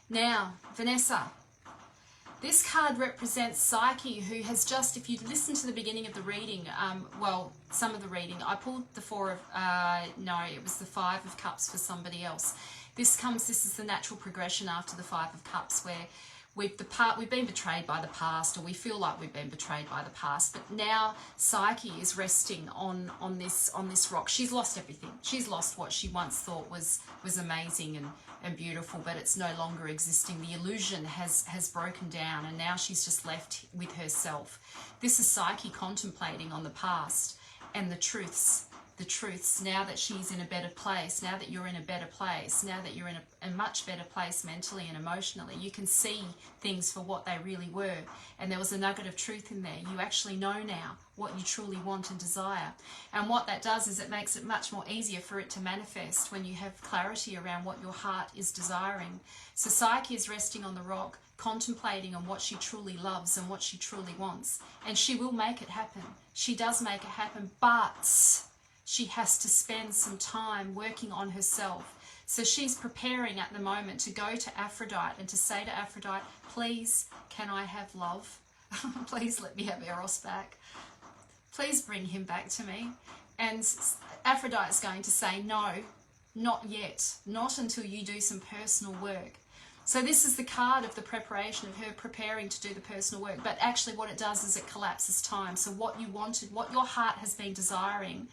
[SPEAKER 1] Now, Vanessa, this card represents Psyche, who has just, if you listen to the beginning of the reading, some of the reading, I pulled the it was the 5 of Cups for somebody else. This is the natural progression after the 5 of Cups, where we've been betrayed by the past, or we feel like we've been betrayed by the past, but now Psyche is resting on this rock. She's lost everything. She's lost what she once thought was amazing and beautiful, but it's no longer existing. The illusion has broken down, and now she's just left with herself. This is Psyche contemplating on the past and the truths the truths, now that she's in a better place, now that you're in a better place, now that you're in a much better place mentally and emotionally, you can see things for what they really were. And there was a nugget of truth in there. You actually know now what you truly want and desire. And what that does is it makes it much more easier for it to manifest when you have clarity around what your heart is desiring. So Psyche is resting on the rock, contemplating on what she truly loves and what she truly wants. And she will make it happen. She does make it happen, but she has to spend some time working on herself. So she's preparing at the moment to go to Aphrodite and to say to Aphrodite, please, can I have love? Please let me have Eros back. Please bring him back to me. And Aphrodite's going to say, no, not yet. Not until you do some personal work. So this is the card of the preparation of her preparing to do the personal work. But actually what it does is it collapses time. So what you wanted, what your heart has been desiring,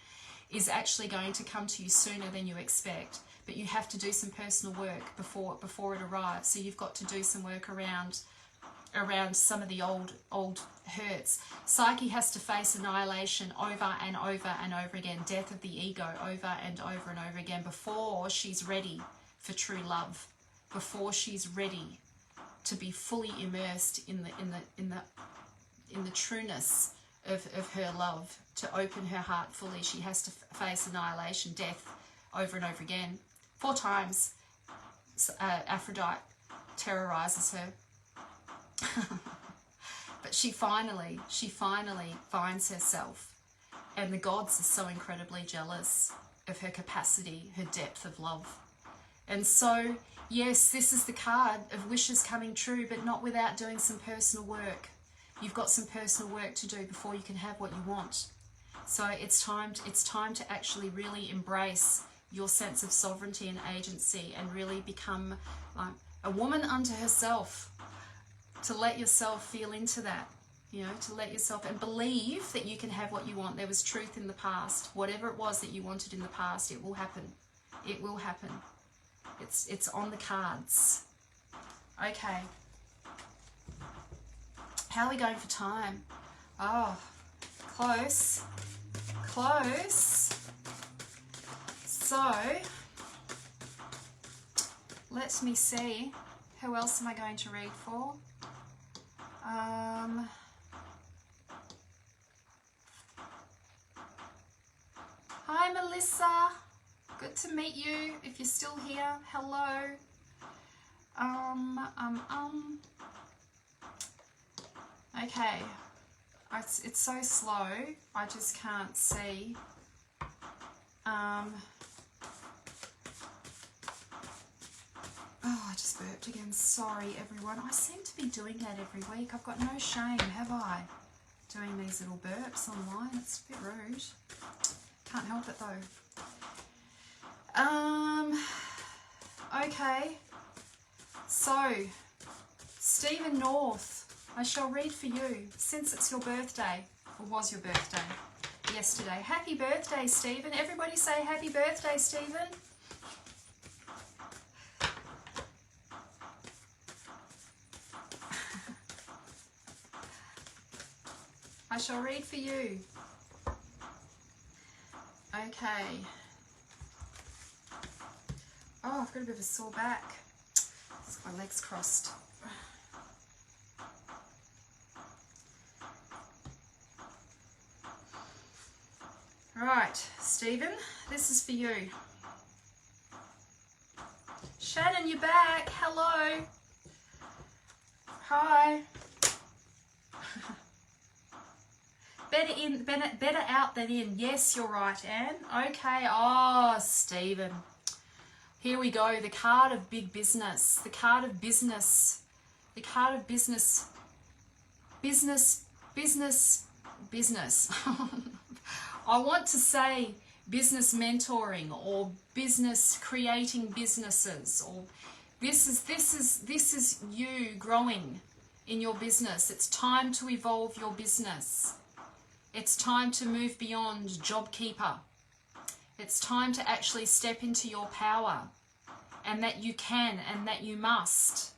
[SPEAKER 1] is actually going to come to you sooner than you expect. But you have to do some personal work before it arrives. So you've got to do some work around some of the old hurts. Psyche has to face annihilation over and over and over again, death of the ego over and over again, before she's ready for true love, before she's ready to be fully immersed in the trueness of her love. To open her heart fully, she has to face annihilation, death, over and over again. 4 times Aphrodite terrorizes her. But she finally finds herself, and the gods are so incredibly jealous of her capacity, her depth of love. And so, yes, this is the card of wishes coming true, but not without doing some personal work. You've got some personal work to do before you can have what you want. So it's time to actually really embrace your sense of sovereignty and agency, and really become a woman unto herself. To let yourself feel into that, to let yourself and believe that you can have what you want. There was truth in the past. Whatever it was that you wanted in the past, it will happen. It will happen. It's on the cards. Okay. How are we going for time? Oh, close. Close. So, let me see. Who else am I going to read for? Hi Melissa, good to meet you. If you're still here, hello. Okay, it's so slow, I just can't see. Oh, I just burped again. Sorry, everyone. I seem to be doing that every week. I've got no shame, have I? Doing these little burps online. It's a bit rude. Can't help it, though. Okay. So, Stephen North, I shall read for you, since it's your birthday, or was your birthday yesterday. Happy birthday, Stephen. Everybody say happy birthday, Stephen. I shall read for you. Okay. Oh, I've got a bit of a sore back. My legs crossed. Right, Stephen, this is for you. Shannon, you're back. Hello. Hi. Better out than in. Yes, you're right, Anne. Okay. Oh, Stephen. Here we go. The card of big business. The card of business. The card of business. Business. I want to say business mentoring, or business creating businesses, or this is you growing in your business. It's time to evolve your business. It's time to move beyond JobKeeper. It's time to actually step into your power, and that you can and that you must.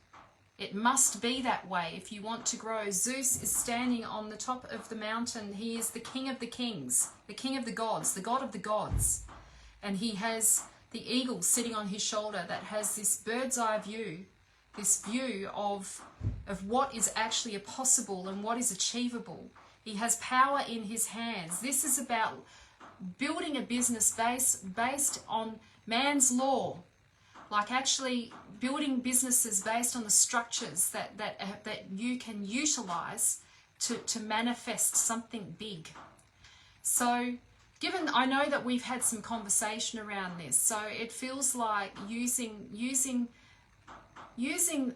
[SPEAKER 1] It must be that way if you want to grow. Zeus is standing on the top of the mountain. He is the king of the kings, the king of the gods, the god of the gods. And he has the eagle sitting on his shoulder that has this bird's eye view, this view of what is actually possible and what is achievable. He has power in his hands. This is about building a business based on man's law, like actually building businesses based on the structures that you can utilize to manifest something big. So I know that we've had some conversation around this, so it feels like using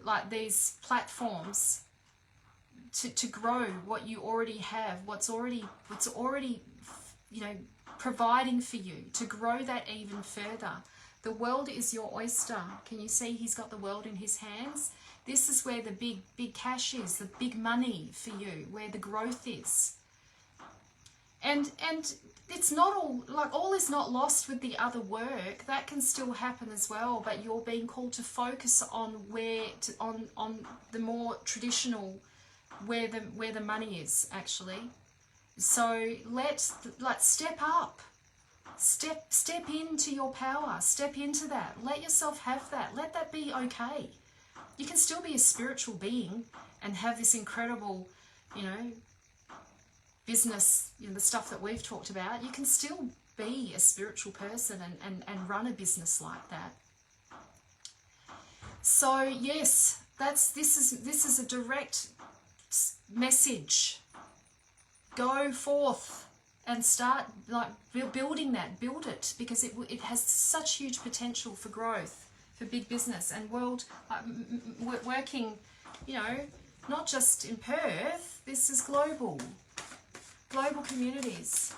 [SPEAKER 1] like these platforms to grow what you already have, what's already providing for you, to grow that even further. The world is your oyster. Can you see he's got the world in his hands? This is where the big cash is, the big money for you, where the growth is. And it's not all is not lost with the other work. That can still happen as well, but you're being called to focus on on the more traditional, where the money is actually. So let's step up. Step into your power. Step into that. Let yourself have that. Let that be okay. You can still be a spiritual being and have this incredible, business, the stuff that we've talked about. You can still be a spiritual person and run a business like that. So yes, this is a direct message. Go forth and start building that. Build it, because it has such huge potential for growth, for big business and working, not just in Perth. This is global communities.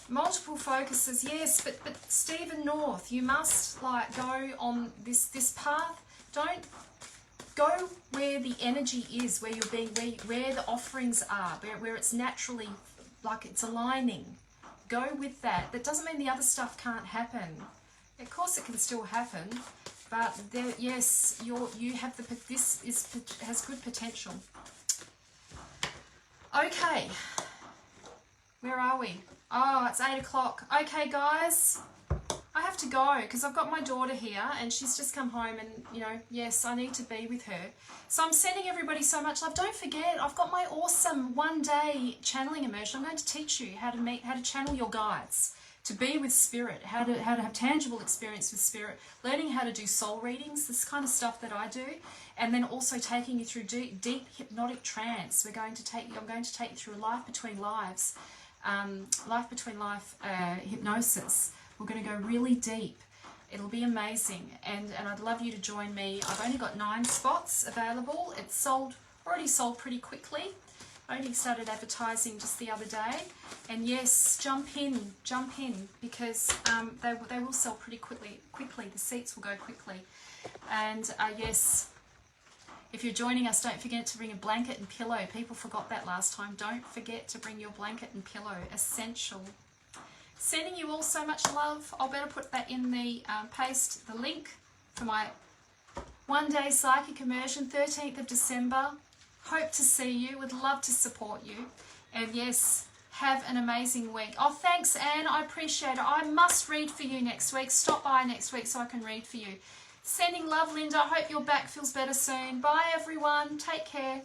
[SPEAKER 1] Multiple focuses, yes, but Stephen North, you must go on this path. Don't go where the energy is, where you're being, where the offerings are, where it's naturally, it's aligning. Go with that. That doesn't mean the other stuff can't happen. Of course it can still happen, but yes, you have this has good potential. Okay, where are we? Oh, it's 8 o'clock. Okay, guys, I have to go because I've got my daughter here and she's just come home and, yes, I need to be with her. So I'm sending everybody so much love. Don't forget, I've got my awesome one-day channeling immersion. I'm going to teach you how to channel your guides, to be with spirit, how to have tangible experience with spirit, learning how to do soul readings, this kind of stuff that I do, and then also taking you through deep hypnotic trance. I'm going to take you through a life between life hypnosis. We're going to go really deep. It'll be amazing, and I'd love you to join me. I've only got 9 spots available. It's already sold pretty quickly. I only started advertising just the other day, and yes, jump in, because they will sell pretty quickly. The seats will go quickly, and yes, if you're joining us, don't forget to bring a blanket and pillow. People forgot that last time. Don't forget to bring your blanket and pillow. Essential. Sending you all so much love. I'll better put that in the paste the link for my one-day psychic immersion, 13th of December. Hope to see you. Would love to support you. And yes, have an amazing week. Oh, thanks, Anne. I appreciate it. I must read for you next week. Stop by next week so I can read for you. Sending love, Linda. I hope your back feels better soon. Bye, everyone. Take care.